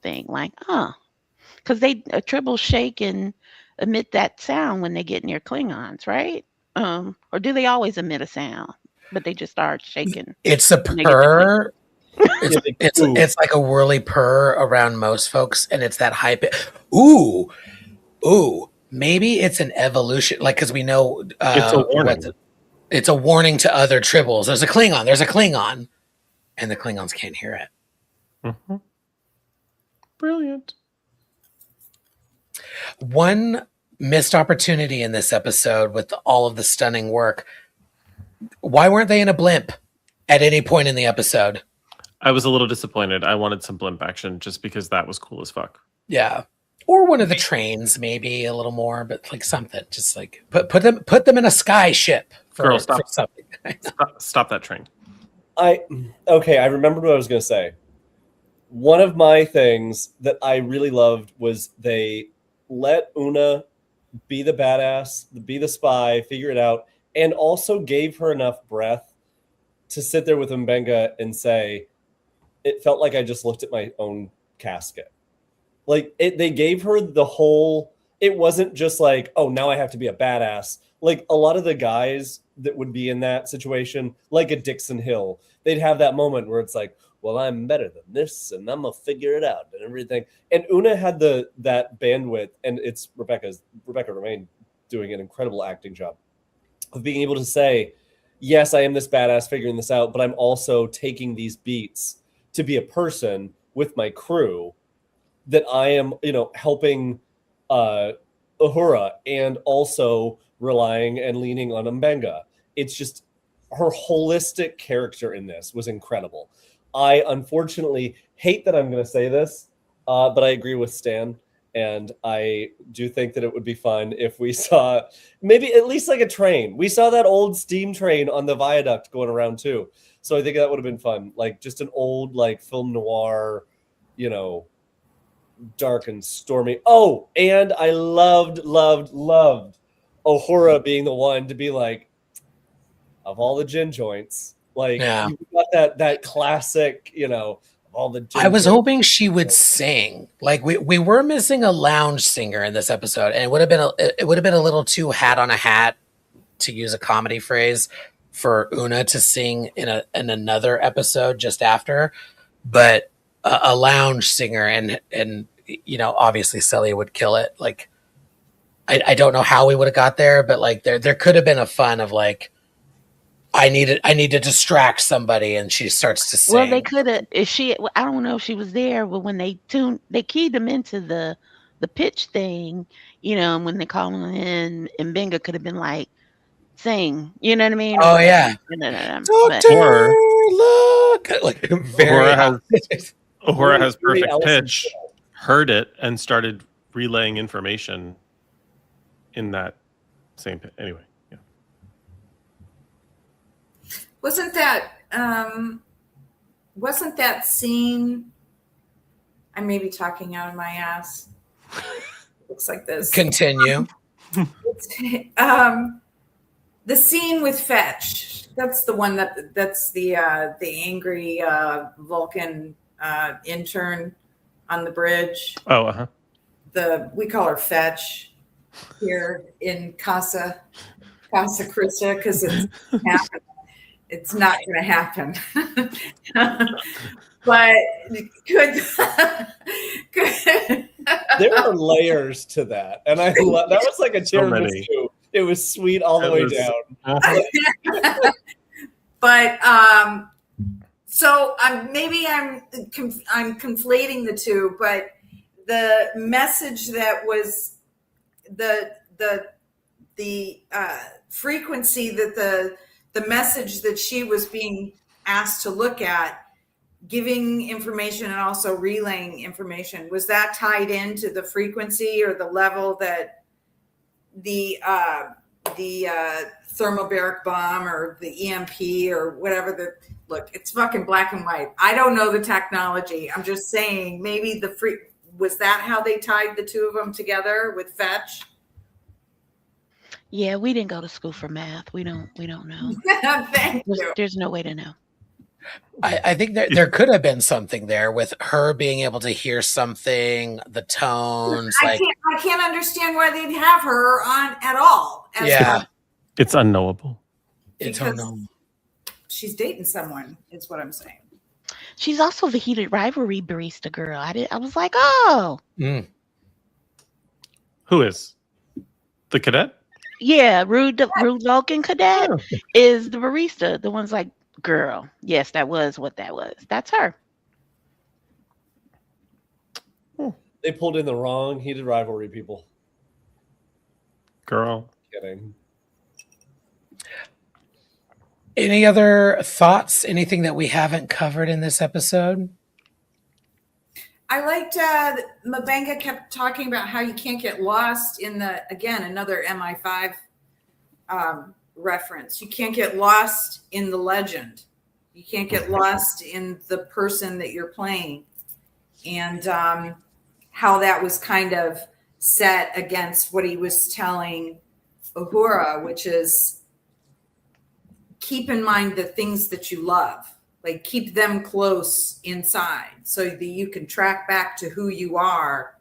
thing, like, because a tribbles shake and emit that sound when they get near Klingons, right? Or do they always emit a sound, but they just start shaking? It's a purr. It's like a whirly purr around most folks, and it's that high pitch. Ooh. Maybe it's an evolution, like, because we know it's a warning. It's a warning to other tribbles. There's a Klingon, and the Klingons can't hear it. Mm-hmm. Brilliant. One missed opportunity in this episode with all of the stunning work. Why weren't they in a blimp at any point in the episode? I was a little disappointed. I wanted some blimp action just because that was cool as fuck. Yeah. Or one of the trains, maybe a little more, but like something. Just like put them in a sky ship for something. Stop that train. I remembered what I was going to say. one of my things that I really loved was they let Una be the badass, be the spy, figure it out, and also gave her enough breath to sit there with Mbenga and say, it felt like I just looked at my own casket. Like, they gave her the whole, it wasn't just like, oh, now I have to be a badass. Like, a lot of the guys that would be in that situation, like a Dixon Hill, they'd have that moment where it's like, well, I'm better than this, and I'm gonna figure it out and everything. And Una had that bandwidth, and it's Rebecca Romaine doing an incredible acting job of being able to say, yes, I am this badass figuring this out, but I'm also taking these beats to be a person with my crew that I am, helping Uhura and also relying and leaning on Mbenga. It's just her holistic character in this was incredible. I unfortunately hate that I'm going to say this, but I agree with Stan. And I do think that it would be fun if we saw maybe at least like a train. We saw that old steam train on the viaduct going around too. So I think that would have been fun. Like just an old like film noir, dark and stormy. Oh, and I loved Uhura being the one to be like, of all the gin joints, like you got that classic, all the gin I was joints. hoping she would sing. Like we were missing a lounge singer in this episode, and it would have been a little too hat on a hat, to use a comedy phrase, for Una to sing in another episode just after. But a lounge singer and obviously Celia would kill it. Like I don't know how we would have got there, but like there could have been a fun of like, I need to distract somebody, and she starts to sing. Well, they could have. I don't know if she was there, but when they keyed them into the pitch thing, when they call them in, and Benga could have been like, sing, you know what I mean? Oh yeah, Doctor, look, like very. Uhura has perfect pitch, heard it, and started relaying information in that same pitch. Anyway. Wasn't that scene? I may be talking out of my ass. Looks like this. Continue. The scene with Fetch. That's the one that's the angry Vulcan intern on the bridge. Oh, uh-huh. We call her Fetch here in Casa Krista because it's happening. It's not going to happen. But there are layers to that, and that was like a tiramisu. It was sweet all the way down. But so I'm conflating the two, but the message that was the frequency that the message that she was being asked to look at, giving information and also relaying information, was that tied into the frequency or the level that the thermobaric bomb or the EMP or whatever look, it's fucking black and white. I don't know the technology. I'm just saying maybe was that how they tied the two of them together with Fetch? Yeah, we didn't go to school for math. We don't know. Thank you. There's no way to know. I think there could have been something there with her being able to hear something, the tones. I can't understand why they'd have her on at all. It's unknowable. It's unknowable. She's dating someone, is what I'm saying. She's also the heated rivalry barista girl. I was like, oh. Mm. Who is? The cadet? Yeah, Rude Vulcan cadet is the barista. The one's like, girl, yes, that was what that was. That's her. They pulled in the wrong heated rivalry people. Girl. Kidding. Any other thoughts? Anything that we haven't covered in this episode? I liked Mbenga kept talking about how you can't get lost in another MI5 reference. You can't get lost in the legend. You can't get lost in the person that you're playing. and how that was kind of set against what he was telling Uhura, which is keep in mind the things that you love, like keep them close inside so that you can track back to who you are,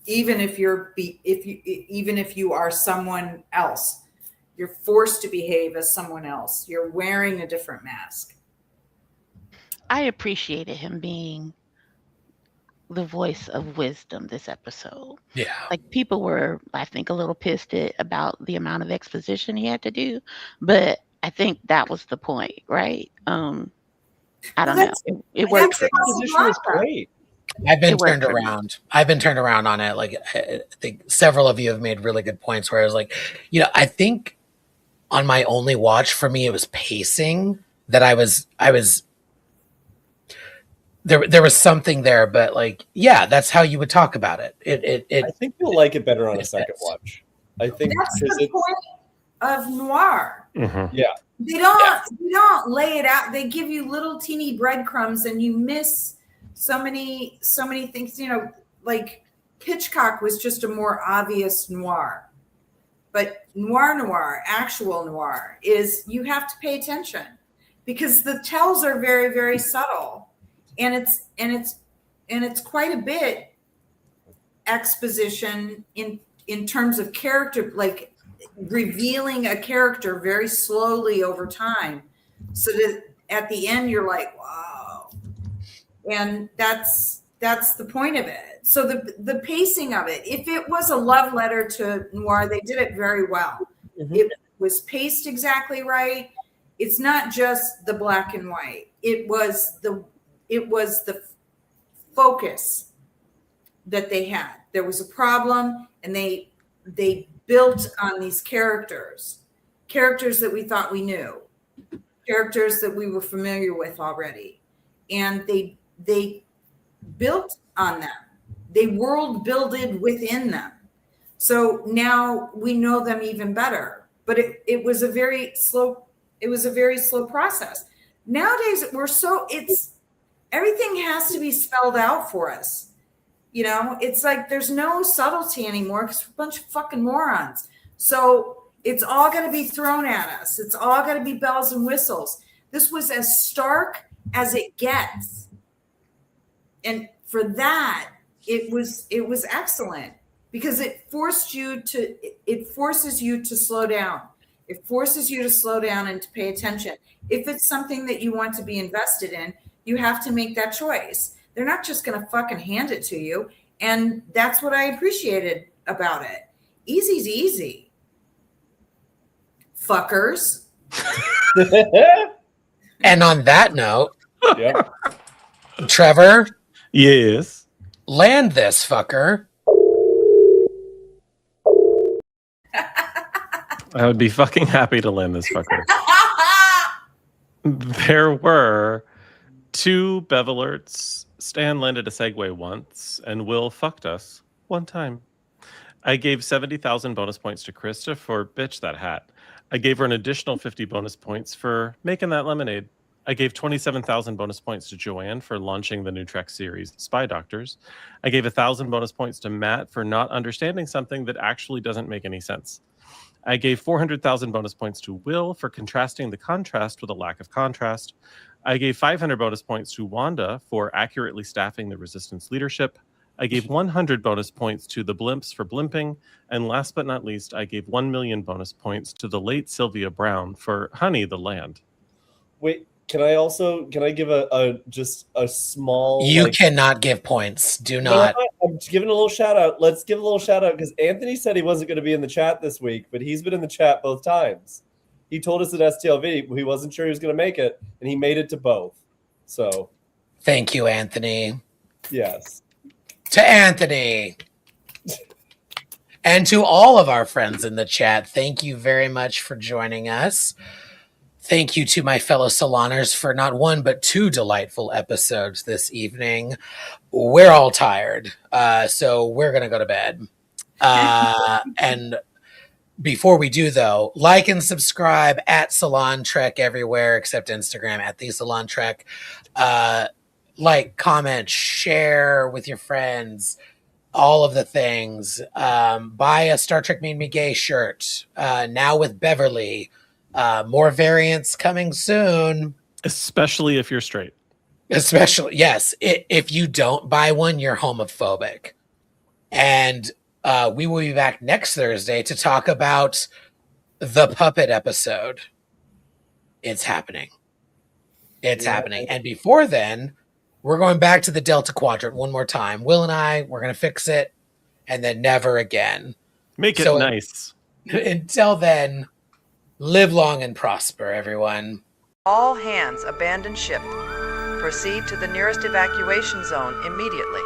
even if you are someone else. You're forced to behave as someone else. You're wearing a different mask. I appreciated him being the voice of wisdom this episode. Yeah. Like, people were, I think, a little pissed about the amount of exposition he had to do, but I think that was the point, right? I don't know. It worked for me. Exposition was great. I've been It worked turned for me. around. I've been turned around on it. Like, I think several of you have made really good points where I was like, I think on my only watch, for me, it was pacing that I was there was something there, but like, yeah, that's how you would talk about it. I think you'll like it better on a second watch. I think that's the point of noir. Mhm. Yeah. They don't lay it out. They give you little teeny breadcrumbs, and you miss so many things. Like Hitchcock was just a more obvious noir, but noir, actual noir, is you have to pay attention because the tells are very, very subtle, and it's quite a bit exposition in terms of character, like revealing a character very slowly over time, so that at the end you're like, wow. And that's the point of it. So the pacing of it, if it was a love letter to noir, they did it very well. Mhm. It was paced exactly right. It's not just the black and white. It was the focus that they had. There was a problem, and they built on these characters that we thought we knew, characters that we were familiar with already, and they built on them. They world builded within them. So now we know them even better. But it was a very slow process. Nowadays everything has to be spelled out for us. It's like there's no subtlety anymore because we're a bunch of fucking morons. So it's all going to be thrown at us. It's all going to be bells and whistles. This was as stark as it gets. And for that, it was excellent because it forces you to slow down. It forces you to slow down and to pay attention. If it's something that you want to be invested in, you have to make that choice. They're not just going to fucking hand it to you. And that's what I appreciated about it. Easy's easy. Fuckers. And on that note, Yeah. Trevor, Yes. land this fucker. I would be fucking happy to land this fucker. There were 2 Bev alerts. Stan landed a segue once, and Will fucked us one time. I gave 70,000 bonus points to Krista for bitch that hat. I gave her an additional 50 bonus points for making that lemonade. I gave 27,000 bonus points to Joanne for launching the new Trek series, Spy Doctors. I gave 1,000 bonus points to Matt for not understanding something that actually doesn't make any sense. I gave 400,000 bonus points to Will for contrasting the contrast with a lack of contrast. I gave 500 bonus points to Wanda for accurately staffing the Resistance leadership. I gave 100 bonus points to the Blimps for blimping. And last but not least, I gave 1 million bonus points to the late Sylvia Brown for Honey the Land. Wait, can I give just a small... You cannot give points. Do not. I'm giving a little shout out. Let's give a little shout out because Anthony said he wasn't going to be in the chat this week, but he's been in the chat both times. He told us at STLV he wasn't sure he was going to make it, and he made it to both. So, Thank you, Anthony. yes. To Anthony. And to all of our friends in the chat, thank you very much for joining us. Thank you to my fellow Saloners for not 1, but 2 delightful episodes this evening. We're all tired, so we're going to go to bed. And before we do, though, like and subscribe at Salon Trek everywhere except Instagram at The Salon Trek. like, comment, share with your friends, all of the things. Buy a Star Trek Made Me Gay shirt. Now with Beverly. More variants coming soon. Especially if you're straight. Especially, yes. If you don't buy one, you're homophobic. And we will be back next Thursday to talk about the puppet episode. It's happening. It's happening. And before then, we're going back to the Delta Quadrant one more time. Will and I, we're going to fix it and then never again. Make it nice. Until then, live long and prosper, everyone. All hands abandon ship. Proceed to the nearest evacuation zone immediately.